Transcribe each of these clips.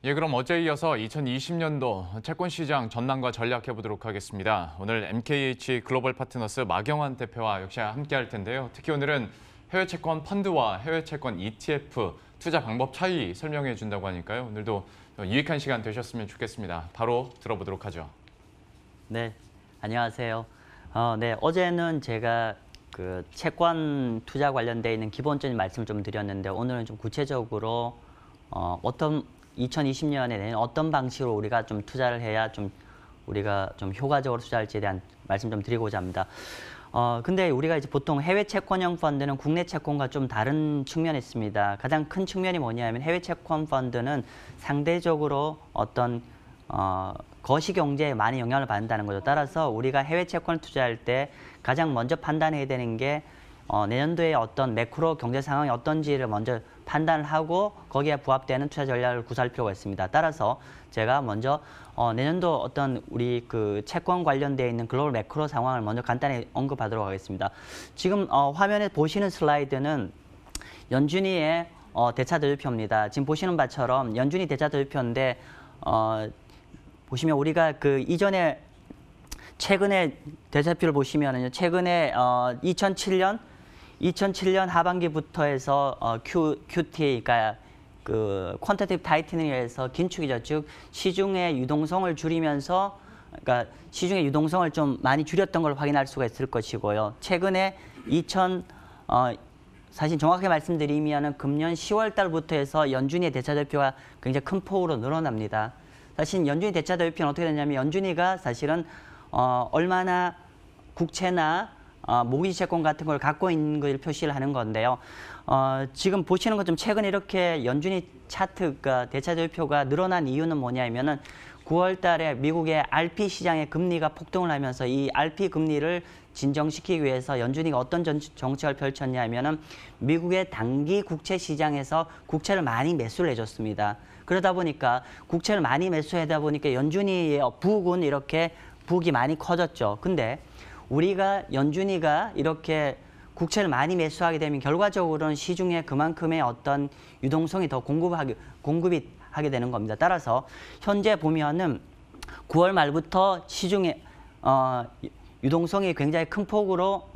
예, 그럼 어제에 이어서 2020년도 채권시장 전망과 전략해 보도록 하겠습니다. 오늘 MKH 글로벌 파트너스 마경환 대표와 역시 함께할 텐데요. 특히 오늘은 해외 채권 펀드와 해외 채권 ETF 투자 방법 차이 설명해 준다고 하니까요. 오늘도 유익한 시간 되셨으면 좋겠습니다. 바로 들어보도록 하죠. 네, 안녕하세요. 네, 어제는 제가 그 채권 투자 관련돼 있는 기본적인 말씀을 좀 드렸는데 오늘은 좀 구체적으로 어떤 2020년에는 어떤 방식으로 우리가 좀 투자를 해야 좀 우리가 좀 효과적으로 투자할지에 대한 말씀 좀 드리고자 합니다. 근데 우리가 이제 보통 해외 채권형 펀드는 국내 채권과 좀 다른 측면이 있습니다. 가장 큰 측면이 뭐냐면 해외 채권 펀드는 상대적으로 어떤 거시 경제에 많이 영향을 받는다는 거죠. 따라서 우리가 해외 채권을 투자할 때 가장 먼저 판단해야 되는 게 내년도에 어떤 매크로 경제 상황이 어떤지를 먼저 판단을 하고 거기에 부합되는 투자 전략을 구사할 필요가 있습니다. 따라서 제가 먼저 내년도 어떤 우리 그 채권 관련되어 있는 글로벌 매크로 상황을 먼저 간단히 언급하도록 하겠습니다. 지금 화면에 보시는 슬라이드는 연준이의 대차 대조표입니다. 지금 보시는 바처럼 연준이 대차 대조표인데 보시면 우리가 그 이전에 최근에 대차표를 보시면은요. 최근에 2007년 하반기부터 해서 QT가 그 퀀터티브 타이트닝에서 긴축이죠. 즉 시중의 유동성을 줄이면서 그러니까 시중의 유동성을 좀 많이 줄였던 걸 확인할 수가 있을 것이고요. 최근에 사실 정확하게 말씀드리면은 금년 10월 달부터 해서 연준이의 대차 대표가 굉장히 큰 폭으로 늘어납니다. 사실 연준이 대차 대표는 어떻게 되냐면 연준이가 사실은 얼마나 국채나 모기지 채권 같은 걸 갖고 있는 걸 표시를 하는 건데요. 지금 보시는 것좀 최근에 이렇게 연준이 차트가 대차 대표가 늘어난 이유는 뭐냐면은 9월 달에 미국의 RP 시장의 금리가 폭등을 하면서 이 RP 금리를 진정시키기 위해서 연준이가 어떤 정책을 펼쳤냐면은 미국의 단기 국채 시장에서 국채를 많이 매수를 해줬습니다. 그러다 보니까 국채를 많이 매수하다 보니까 연준이의 부은 이렇게 부이 많이 커졌죠. 근데 우리가 연준이가 이렇게 국채를 많이 매수하게 되면 결과적으로는 시중에 그만큼의 어떤 유동성이 더 공급이 하게 되는 겁니다. 따라서 현재 보면은 9월 말부터 시중에 유동성이 굉장히 큰 폭으로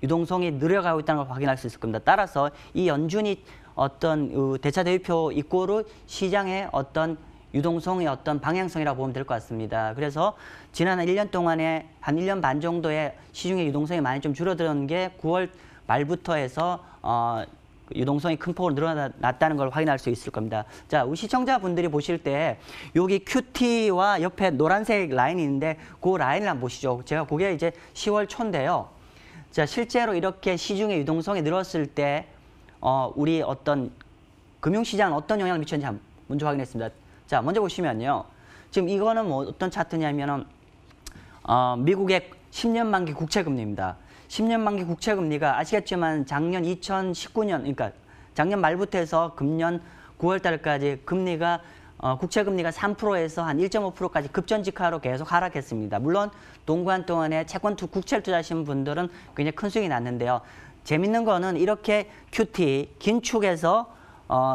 유동성이 늘어가고 있다는 걸 확인할 수 있을 겁니다. 따라서 이 연준이 어떤 대차 대표 이꼬르 시장의 어떤 유동성의 어떤 방향성이라고 보면 될 것 같습니다. 그래서 지난 1년 동안에 한 1년 반 정도의 시중의 유동성이 많이 좀 줄어드는 게 9월 말부터 해서 유동성이 큰 폭으로 늘어났다는 걸 확인할 수 있을 겁니다. 자, 우리 시청자분들이 보실 때 여기 QT와 옆에 노란색 라인이 있는데 그 라인을 한번 보시죠. 제가 그게 이제 10월 초인데요. 자, 실제로 이렇게 시중의 유동성이 늘었을 때 우리 어떤 금융시장은 어떤 영향을 미쳤는지 한번 먼저 확인했습니다. 자, 먼저 보시면요. 지금 이거는 뭐 어떤 차트냐면은 미국의 10년 만기 국채금리입니다. 10년 만기 국채금리가 아시겠지만 작년 2019년, 그러니까 작년 말부터 해서 금년 9월 달까지 금리가 국채금리가 3%에서 한 1.5%까지 급전직하로 계속 하락했습니다. 물론 동관 동안에 채권 국채를 투자하신 분들은 굉장히 큰 수익이 났는데요. 재밌는 거는 이렇게 QT 긴축에서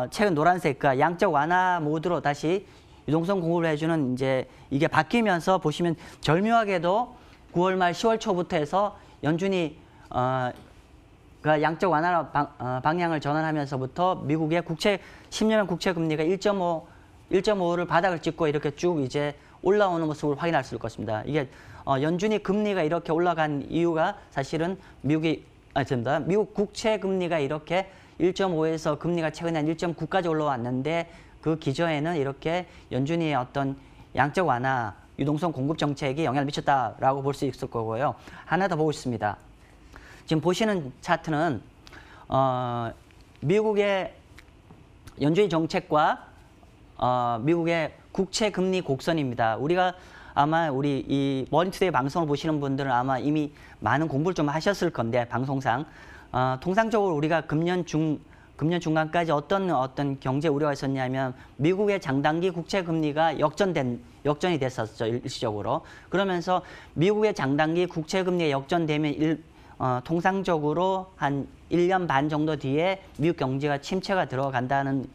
최근 노란색과 양적 완화 모드로 다시 유동성 공급을 해주는 이제 이게 바뀌면서 보시면 절묘하게도 9월 말 10월 초부터 해서 연준이 양적 완화 방향을 전환하면서부터 미국의 10년물 국채 금리가 1.5를 바닥을 찍고 이렇게 쭉 이제 올라오는 모습을 확인할 수 있을 것입니다. 이게 연준이 금리가 이렇게 올라간 이유가 사실은 미국 국채 금리가 이렇게 1.5에서 금리가 최근에 한 1.9까지 올라왔는데 그 기저에는 이렇게 연준이의 어떤 양적 완화, 유동성 공급 정책이 영향을 미쳤다라고 볼 수 있을 거고요. 하나 더 보고 있습니다. 지금 보시는 차트는 미국의 연준이 정책과 미국의 국채 금리 곡선입니다. 우리가 아마 우리 이 머니투데이 방송을 보시는 분들은 아마 이미 많은 공부를 좀 하셨을 건데 방송상 통상적으로 우리가 금년 중간까지 어떤 경제 우려가 있었냐면 미국의 장단기 국채 금리가 역전이 됐었죠. 일시적으로. 그러면서 미국의 장단기 국채 금리가 역전되면 통상적으로 한 1년 반 정도 뒤에 미국 경제가 침체가 들어간다는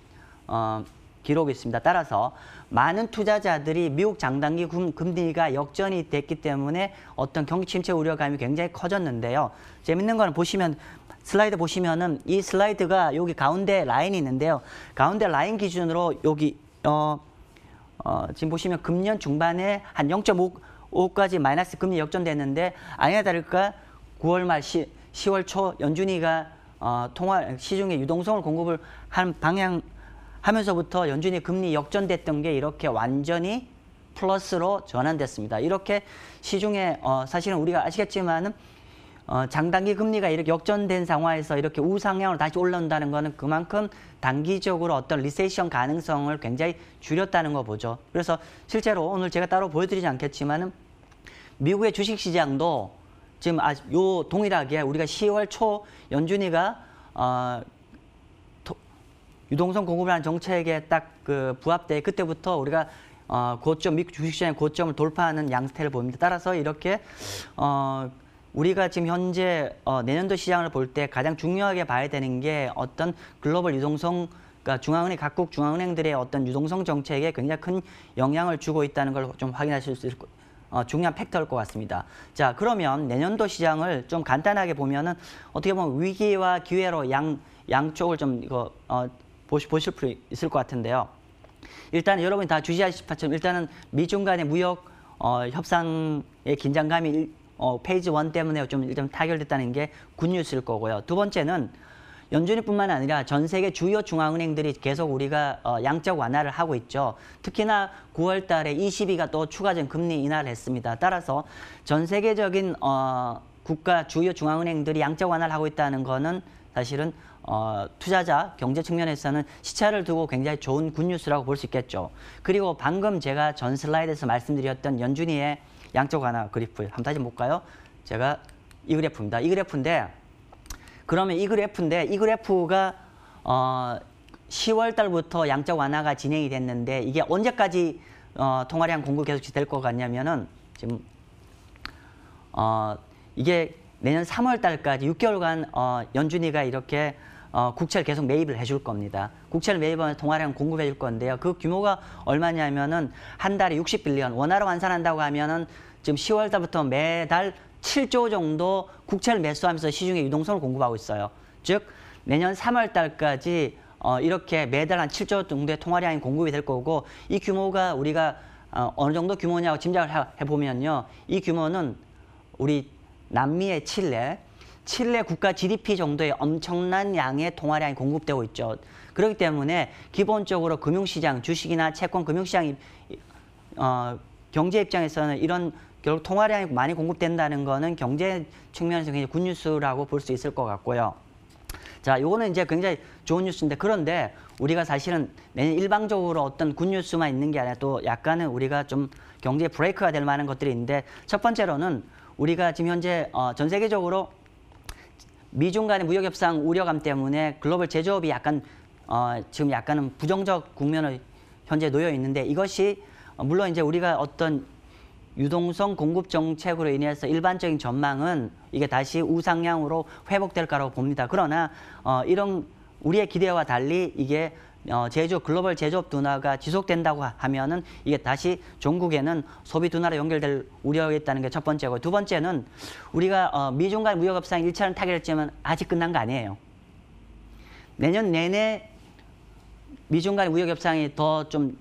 기록이 있습니다. 따라서 많은 투자자들이 미국 장단기 금리가 역전이 됐기 때문에 어떤 경기 침체 우려감이 굉장히 커졌는데요. 재밌는 거는 보시면 슬라이드 보시면은 이 슬라이드가 여기 가운데 라인이 있는데요. 가운데 라인 기준으로 여기 지금 보시면 금년 중반에 한 0.5까지 마이너스 금리 역전됐는데 아니나 다를까 9월 말 10월 초 연준이가 시중에 유동성을 공급을 한 방향 하면서부터 연준이 금리 역전됐던 게 이렇게 완전히 플러스로 전환됐습니다. 이렇게 시중에 사실은 우리가 아시겠지만은 장단기 금리가 이렇게 역전된 상황에서 이렇게 우상향으로 다시 올라온다는 것은 그만큼 단기적으로 어떤 리세션 가능성을 굉장히 줄였다는 거 보죠. 그래서 실제로 오늘 제가 따로 보여드리지 않겠지만은 미국의 주식시장도 지금 요 동일하게 우리가 10월 초 연준이가 유동성 공급을 하는 정책에 딱 그 부합돼 그때부터 우리가 고점 미국 주식시장의 고점을 돌파하는 양태를 보입니다. 따라서 이렇게 우리가 지금 현재 내년도 시장을 볼 때 가장 중요하게 봐야 되는 게 어떤 글로벌 유동성, 그러니까 각국 중앙은행들의 어떤 유동성 정책에 굉장히 큰 영향을 주고 있다는 걸 좀 확인하실 수 있을 중요한 팩터일 것 같습니다. 자, 그러면 내년도 시장을 좀 간단하게 보면은 어떻게 보면 위기와 기회로 양쪽을 좀 이거 보실 수 있을 것 같은데요. 일단 여러분이 다 주시하실 것처럼 일단은 미중 간의 무역 협상의 긴장감이 페이지 1 때문에 좀 타결됐다는 게 굿뉴스일 거고요. 두 번째는 연준이뿐만 아니라 전 세계 주요 중앙은행들이 계속 우리가 양적 완화를 하고 있죠. 특히나 9월 달에 ECB가 또 추가적인 금리 인하를 했습니다. 따라서 전 세계적인 국가 주요 중앙은행들이 양적 완화를 하고 있다는 거는 사실은 투자자 경제 측면에서는 시차를 두고 굉장히 좋은 굿뉴스라고 볼 수 있겠죠. 그리고 방금 제가 전 슬라이드에서 말씀드렸던 연준이의 양적 완화 그래프 한번 다시 볼까요? 제가 이 그래프입니다. 이 그래프인데 그러면 이 그래프가 10월 달부터 양적 완화가 진행이 됐는데 이게 언제까지 통화량 공급 계속 될 것 같냐면은 지금 이게 내년 3월 달까지 6개월간 연준이가 이렇게 국채를 계속 매입을 해줄 겁니다. 국채를 매입하면 통화량 공급해 줄 건데요. 그 규모가 얼마냐면은 한 달에 60빌리언, 원화로 환산한다고 하면은 지금 10월 달부터 매달 7조 정도 국채를 매수하면서 시중에 유동성을 공급하고 있어요. 즉 내년 3월 달까지 이렇게 매달 한 7조 정도의 통화량이 공급이 될 거고 이 규모가 우리가 어느 정도 규모냐고 짐작을 해보면요. 이 규모는 우리 남미의 칠레 국가 GDP 정도의 엄청난 양의 통화량이 공급되고 있죠. 그렇기 때문에 기본적으로 금융시장, 주식이나 채권 금융시장이 경제 입장에서는 이런 결국 통화량이 많이 공급된다는 거는 경제 측면에서 굉장히 굿뉴스라고 볼 수 있을 것 같고요. 자, 요거는 이제 굉장히 좋은 뉴스인데 그런데 우리가 사실은 내년 일방적으로 어떤 굿뉴스만 있는 게 아니라 또 약간은 우리가 좀 경제 브레이크가 될 만한 것들이 있는데 첫 번째로는 우리가 지금 현재 전 세계적으로 미중 간의 무역 협상 우려감 때문에 글로벌 제조업이 지금 약간은 부정적 국면을 현재 놓여 있는데 이것이 물론 이제 우리가 어떤 유동성 공급 정책으로 인해서 일반적인 전망은 이게 다시 우상향으로 회복될 거라고 봅니다. 그러나 이런 우리의 기대와 달리 이게 글로벌 제조업 둔화가 지속된다고 하면은 이게 다시 종국에는 소비 둔화로 연결될 우려가 있다는 게 첫 번째고 두 번째는 우리가 미중 간 무역 협상 1차는 타결했지만 아직 끝난 거 아니에요. 내년 내내 미중 간 무역 협상이 더 좀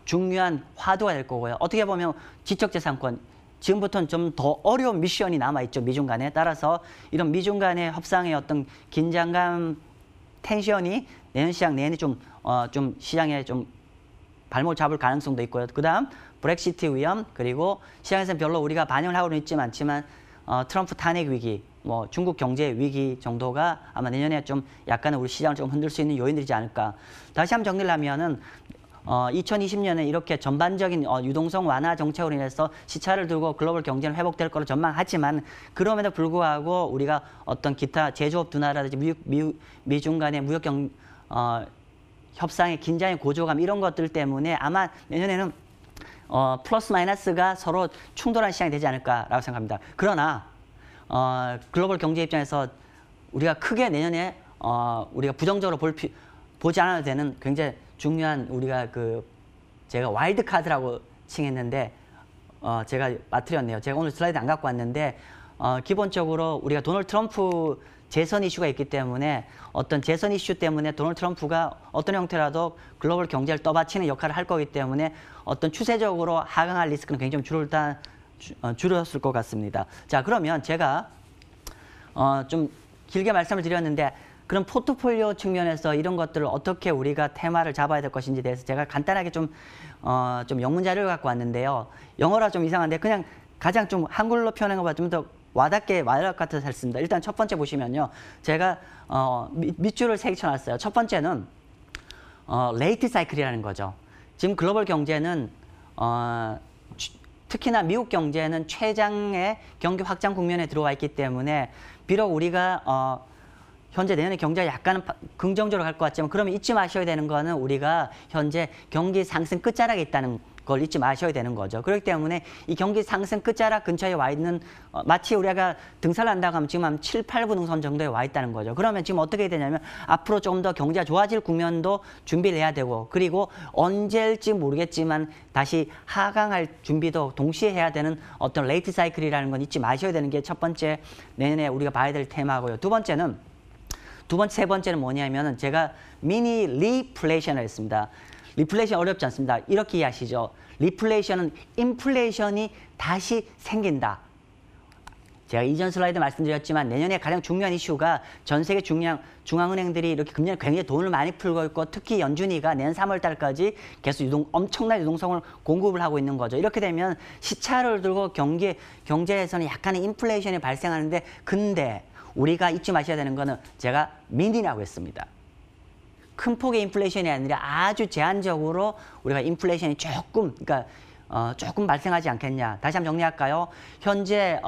중요한 화두가 될 거고요. 어떻게 보면 지적재산권 지금부터는 좀 더 어려운 미션이 남아있죠. 미중 간에. 따라서 이런 미중 간의 협상의 어떤 긴장감, 텐션이 내년 시장 내내 좀 시장에 좀 발목 잡을 가능성도 있고요. 그 다음 브렉시트 위험 그리고 시장에서는 별로 우리가 반영을 하고는 있지만 트럼프 탄핵 위기, 뭐 중국 경제 위기 정도가 아마 내년에 좀 약간은 우리 시장을 좀 흔들 수 있는 요인들이지 않을까. 다시 한번 정리를 하면은 2020년에 이렇게 전반적인 유동성 완화 정책으로 인해서 시차를 두고 글로벌 경제는 회복될 거로 전망하지만 그럼에도 불구하고 우리가 어떤 기타 제조업 둔화라든지 미중 간의 무역 협상의 긴장의 고조감 이런 것들 때문에 아마 내년에는 플러스 마이너스가 서로 충돌한 시장이 되지 않을까라고 생각합니다. 그러나 글로벌 경제 입장에서 우리가 크게 내년에 우리가 부정적으로 보지 않아도 되는 굉장히 중요한 우리가 제가 와일드 카드라고 칭했는데 제가 빠뜨렸네요. 제가 오늘 슬라이드 안 갖고 왔는데 기본적으로 우리가 도널드 트럼프 재선 이슈가 있기 때문에 어떤 재선 이슈 때문에 도널드 트럼프가 어떤 형태라도 글로벌 경제를 떠받치는 역할을 할 거기 때문에 어떤 추세적으로 하강할 리스크는 굉장히 줄었을 것 같습니다. 자, 그러면 제가 좀 길게 말씀을 드렸는데 그런 포트폴리오 측면에서 이런 것들을 어떻게 우리가 테마를 잡아야 될 것인지에 대해서 제가 간단하게 좀 영문 자료를 갖고 왔는데요. 영어라 좀 이상한데 그냥 가장 좀 한글로 표현한 것보다 좀 더 와닿게 말할 것 같아서 했습니다. 일단 첫 번째 보시면요. 제가 밑줄을 세 개 쳐놨어요. 첫 번째는 레이트 사이클이라는 거죠. 지금 글로벌 경제는 특히나 미국 경제는 최장의 경기 확장 국면에 들어와 있기 때문에 비록 우리가 현재 내년에 경제가 약간은 긍정적으로 갈 것 같지만 그러면 잊지 마셔야 되는 거는 우리가 현재 경기 상승 끝자락에 있다는 걸 잊지 마셔야 되는 거죠. 그렇기 때문에 이 경기 상승 끝자락 근처에 와 있는 마치 우리가 등산을 한다고 하면 지금 한 7, 8분응선 정도에 와 있다는 거죠. 그러면 지금 어떻게 해야 되냐면 앞으로 좀 더 경제가 좋아질 국면도 준비를 해야 되고 그리고 언제일지 모르겠지만 다시 하강할 준비도 동시에 해야 되는 어떤 레이트 사이클이라는 건 잊지 마셔야 되는 게 첫 번째 내년에 우리가 봐야 될 테마고요. 세 번째는 뭐냐면은 제가 미니 리플레이션을 했습니다. 리플레이션 어렵지 않습니다. 이렇게 이해하시죠. 리플레이션은 인플레이션이 다시 생긴다. 제가 이전 슬라이드 말씀드렸지만 내년에 가장 중요한 이슈가 전 세계 중앙은행들이 이렇게 금년에 굉장히 돈을 많이 풀고 있고 특히 연준이가 내년 3월 달까지 계속 엄청난 유동성을 공급을 하고 있는 거죠. 이렇게 되면 시차를 두고 경제에서는 약간의 인플레이션이 발생하는데 근데 우리가 잊지 마셔야 되는 거는 제가 미니라고 했습니다. 큰 폭의 인플레이션이 아니라 아주 제한적으로 우리가 인플레이션이 조금 발생하지 않겠냐. 다시 한번 정리할까요? 현재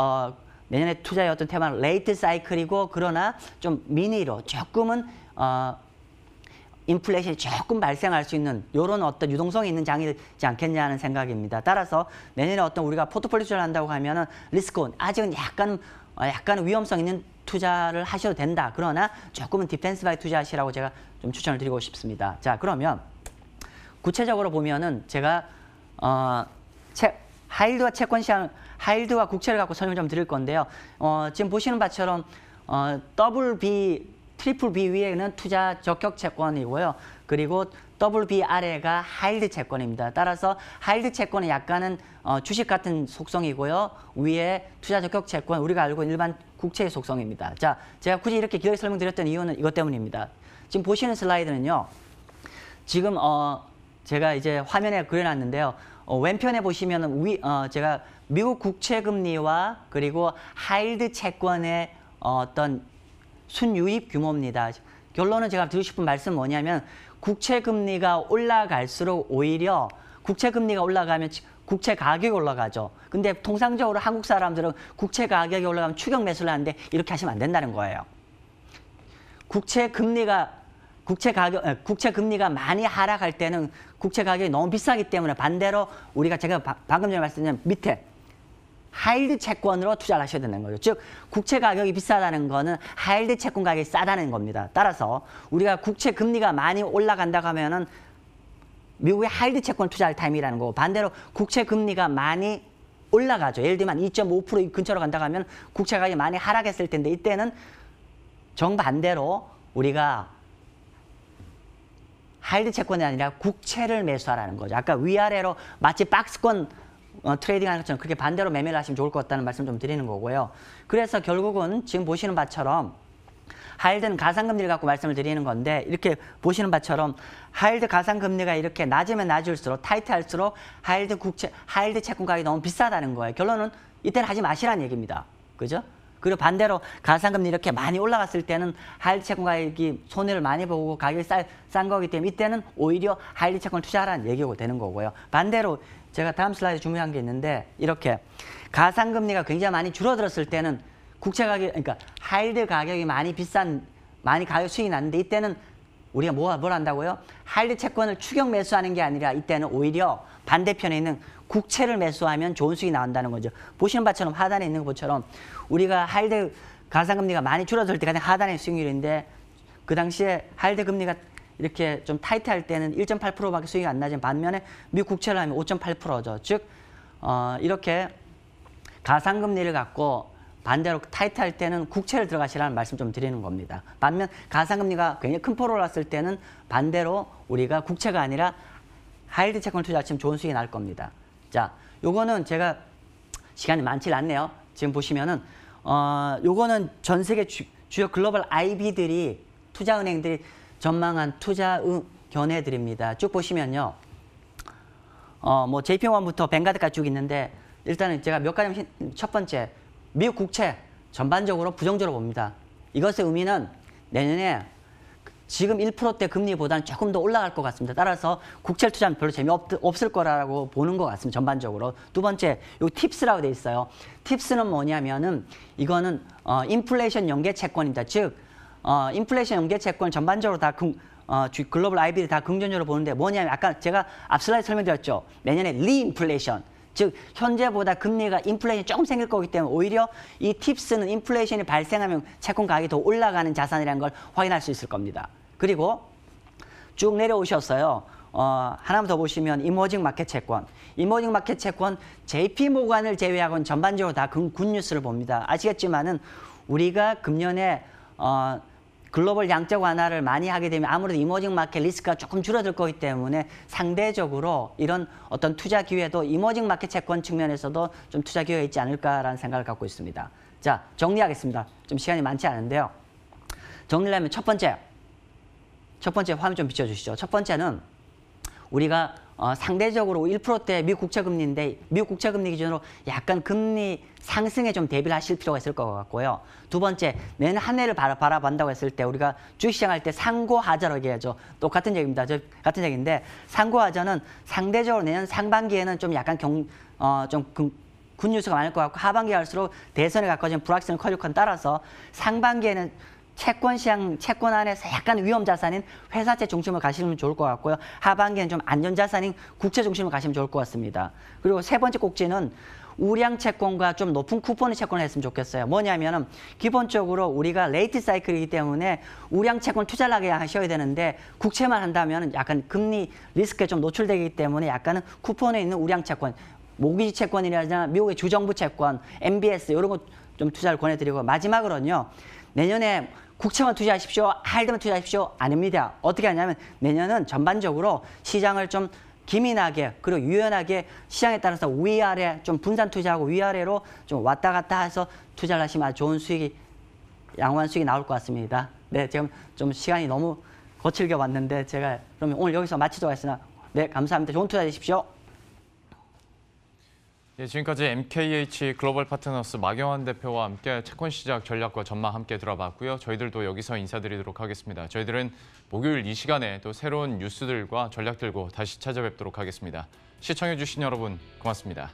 내년에 투자의 어떤 테마는 레이트 사이클이고 그러나 좀 미니로 조금은 인플레이션이 조금 발생할 수 있는 이런 어떤 유동성이 있는 장이지 않겠냐는 생각입니다. 따라서 내년에 어떤 우리가 포트폴리오 투자를 한다고 하면은 리스크온 아직은 약간 위험성 있는 투자를 하셔도 된다. 그러나 조금은 디펜시브하게 투자하시라고 제가 좀 추천을 드리고 싶습니다. 자, 그러면 구체적으로 보면은 제가 하이힐드와 채권 시장, 하이힐드와 국채를 갖고 설명 좀 드릴 건데요. 지금 보시는 바처럼 트리플 B 위에는 투자 적격 채권이고요. 그리고 더블 B 아래가 하이힐드 채권입니다. 따라서 하이힐드 채권은 약간은 주식 같은 속성이고요. 위에 투자 적격 채권, 우리가 알고 있는 일반 국채의 속성입니다. 자, 제가 굳이 이렇게 길게 설명드렸던 이유는 이것 때문입니다. 지금 보시는 슬라이드는요. 지금 제가 이제 화면에 그려놨는데요. 왼편에 보시면은 제가 미국 국채 금리와 그리고 하이힐드 채권의 어떤 순유입 규모입니다. 결론은 제가 드리고 싶은 말씀은 뭐냐면 국채 금리가 올라갈수록 오히려 국채 금리가 올라가면 국채 가격이 올라가죠. 근데 통상적으로 한국 사람들은 국채 가격이 올라가면 추격 매수를 하는데 이렇게 하시면 안 된다는 거예요. 국채 금리가 많이 하락할 때는 국채 가격이 너무 비싸기 때문에 반대로 제가 방금 전에 말씀드린 밑에 하이힐드 채권으로 투자를 하셔야 되는 거죠. 즉 국채 가격이 비싸다는 거는 하이힐드 채권 가격이 싸다는 겁니다. 따라서 우리가 국채 금리가 많이 올라간다고 하면은 미국의 하이힐드 채권 투자할 타임이라는 거고 반대로 국채 금리가 많이 올라가죠. 예를 들면 2.5% 근처로 간다고 하면 국채 가격이 많이 하락했을 텐데 이때는 정반대로 우리가 하이힐드 채권이 아니라 국채를 매수하라는 거죠. 아까 위아래로 마치 박스권 트레이딩하는 것처럼 그렇게 반대로 매매를 하시면 좋을 것 같다는 말씀 좀 드리는 거고요. 그래서 결국은 지금 보시는 바처럼 하이힐드는 가상금리를 갖고 말씀을 드리는 건데 이렇게 보시는 바처럼 하이힐드 가상금리가 이렇게 낮으면 낮을수록 타이트할수록 하이힐드 채권 가격이 너무 비싸다는 거예요. 결론은 이때는 하지 마시라는 얘기입니다. 그죠? 그리고 반대로 가상금리 이렇게 많이 올라갔을 때는 하이힐드 채권 가격이 손해를 많이 보고 가격이 싼 거기 때문에 이때는 오히려 하이힐드 채권을 투자하라는 얘기가 되는 거고요. 반대로 제가 다음 슬라이드 준비한 게 있는데 이렇게 가상금리가 굉장히 많이 줄어들었을 때는 국채 가격, 그러니까 하이힐드 가격이 많이 가격 수익이 났는데 이때는 우리가 뭘 한다고요? 하이힐드 채권을 추격 매수하는 게 아니라 이때는 오히려 반대편에 있는 국채를 매수하면 좋은 수익이 나온다는 거죠. 보시는 바처럼 하단에 있는 것처럼 우리가 하이힐드 가상금리가 많이 줄어들 때 가장 하단의 수익률인데 그 당시에 하이힐드 금리가 이렇게 좀 타이트할 때는 1.8%밖에 수익이 안 나지만 반면에 미국 국채를 하면 5.8%죠. 즉 이렇게 가상금리를 갖고 반대로 타이트할 때는 국채를 들어가시라는 말씀 좀 드리는 겁니다. 반면 가상금리가 굉장히 큰 폭으로 올랐을 때는 반대로 우리가 국채가 아니라 하이힐드 채권을 투자하시면 좋은 수익이 날 겁니다. 자, 요거는 제가 시간이 많지 않네요. 지금 보시면은 요거는 전 세계 주요 글로벌 IB들이 투자은행들이 전망한 투자 견해들입니다. 쭉 보시면요. 뭐 JP1부터 뱅가드까지 쭉 있는데 일단은 제가 몇 가지 첫 번째 미국 국채 전반적으로 부정적으로 봅니다. 이것의 의미는 내년에 지금 1%대 금리보다는 조금 더 올라갈 것 같습니다. 따라서 국채를 투자하면 별로 재미없을 거라고 보는 것 같습니다. 전반적으로. 두 번째, 요 팁스라고 돼 있어요. 팁스는 뭐냐면은 이거는 인플레이션 연계 채권입니다. 즉 인플레이션 연계 채권 전반적으로 다 글로벌 IB를 다 긍정적으로 보는데 뭐냐면 아까 제가 앞 슬라이드 설명드렸죠. 내년에 리인플레이션. 즉 현재보다 금리가 인플레이션이 조금 생길 거기 때문에 오히려 이 팁스는 인플레이션이 발생하면 채권 가격이 더 올라가는 자산이라는 걸 확인할 수 있을 겁니다. 그리고 쭉 내려오셨어요. 하나만 더 보시면 이머징 마켓 채권. 이머징 마켓 채권 JP 모간을 제외하고는 전반적으로 다 굿뉴스를 봅니다. 아시겠지만은 우리가 금년에 글로벌 양적 완화를 많이 하게 되면 아무래도 이머징 마켓 리스크가 조금 줄어들 거기 때문에 상대적으로 이런 어떤 투자 기회도 이머징 마켓 채권 측면에서도 좀 투자 기회가 있지 않을까라는 생각을 갖고 있습니다. 자, 정리하겠습니다. 좀 시간이 많지 않은데요. 정리를 하면 첫 번째 화면 좀 비춰주시죠. 첫 번째는 우리가 상대적으로 1%대 미국 국채금리인데 미국 국채금리 기준으로 약간 금리 상승에 좀 대비를 하실 필요가 있을 것 같고요. 두 번째, 내년 한 해를 바라본다고 했을 때 우리가 주식시장할 때 상고하저라고 얘기하죠. 똑같은 얘기입니다. 같은 얘기인데 상고하저는 상대적으로 내년 상반기에는 좀 약간 굿뉴스가 많을 것 같고 하반기 갈수록 대선에 가까워지는 불확실성이 커질 건 따라서 상반기에는 채권 안에서 약간 위험 자산인 회사채 중심으로 가시면 좋을 것 같고요. 하반기에는 좀 안전 자산인 국채 중심으로 가시면 좋을 것 같습니다. 그리고 세 번째 꼭지는 우량 채권과 좀 높은 쿠폰의 채권을 했으면 좋겠어요. 뭐냐면은 기본적으로 우리가 레이트 사이클이기 때문에 우량 채권 투자를 하게 하셔야 되는데 국채만 한다면 약간 금리 리스크에 좀 노출되기 때문에 약간은 쿠폰에 있는 우량 채권, 모기지 채권이라든가 미국의 주정부 채권, MBS 이런 거 좀 투자를 권해드리고 마지막으로는요. 내년에 국채만 투자하십시오. 하이힐드만 투자하십시오. 아닙니다. 어떻게 하냐면 내년은 전반적으로 시장을 좀 기민하게 그리고 유연하게 시장에 따라서 위아래 좀 분산 투자하고 위아래로 좀 왔다 갔다 해서 투자를 하시면 아주 좋은 수익이 양호한 수익이 나올 것 같습니다. 네, 지금 좀 시간이 너무 거칠게 왔는데 제가 그러면 오늘 여기서 마치도록 하겠습니다. 네, 감사합니다. 좋은 투자 되십시오. 예, 지금까지 MKH 글로벌 파트너스 마경환 대표와 함께 채권 시작 전략과 전망 함께 들어봤고요. 저희들도 여기서 인사드리도록 하겠습니다. 저희들은 목요일 이 시간에 또 새로운 뉴스들과 전략 들고 다시 찾아뵙도록 하겠습니다. 시청해주신 여러분 고맙습니다.